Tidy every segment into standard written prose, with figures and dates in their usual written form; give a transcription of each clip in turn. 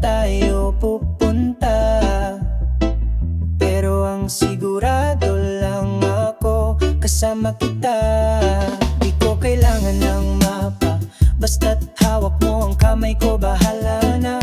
tayo pupunta? Pero ang sigurado lang ako, kasama kita. Di ko kailangan ng mapa, basta't hawak mo ang kamay ko, bahala na.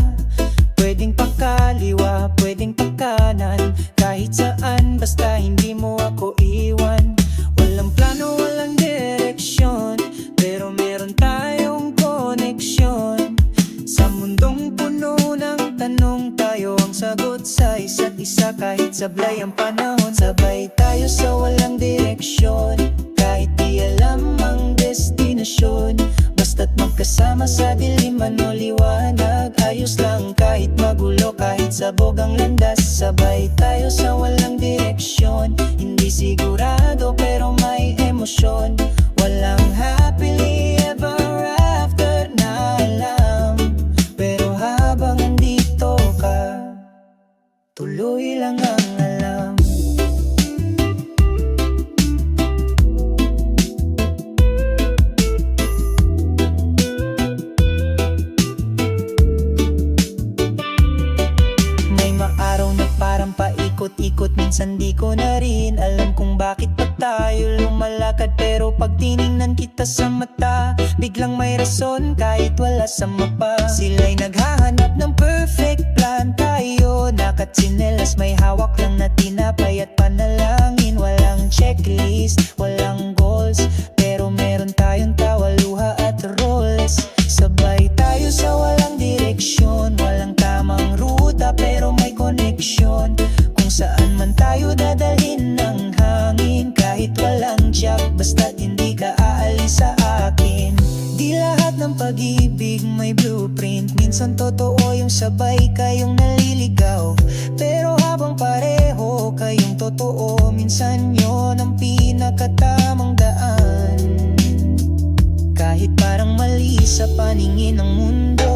Pwedeng pakaliwa, pwedeng pakanan, kahit saan, basta hindi mo ako iwan. Walang plano, walang direksyon, pero meron tayong koneksyon. Sa mundong puno ng tanong, tayo ang sagot sa isa't isa. Kahit sablay ang panahon, sabay tayo sa walang direksyon. Kahit di alam ang destinasyon, basta't magkasama sa diliman o liwanag, ayos lang kahit magulo, kahit sabog ang landas. Sabay tayo sa walang direksyon, hindi sigurado pero may emosyon. Walang happily ever after na alam, pero habang nandito ka, tuloy lang ang alam. May maaraw na parang paikot-ikot, minsan di ko na rin alam kung bakit pa tayo lumalakad. Pero pag tiningnan kita sa mata, biglang may rason kahit wala sa mapa. Sila'y naghahanap ng perfect plan, tayo nakatsinelas, may hawak lang na tinapay at panalangin. Walang checklist, walang goals, pero meron tayong tawa, luha at roles. Sabay tayo sa walang direksyon, walang tamang ruta pero may koneksyon. Kung saan man tayo dadalhin ng hangin, kahit walang jack, basta't hindi ka aalis sa akin. Di lahat ng pag-ibig may blueprint, minsan totoo yung sabay kayong naliligaw. Pero habang pareho kayong totoo, minsan yun ang pinakatamang daan. Kahit parang mali sa paningin ng mundo,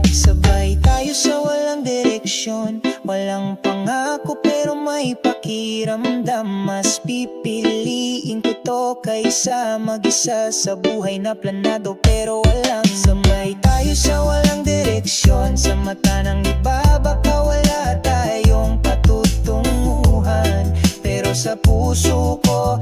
sabay tayo sa walang direksyon. Walang pangako pero may pakiramdam, mas pipiliin ko to kaysa mag-isa sa buhay na planado pero walang. Sabay tayo sa walang direksyon, sa mata ng iba baka wala tayong patutunguhan, pero sa puso ko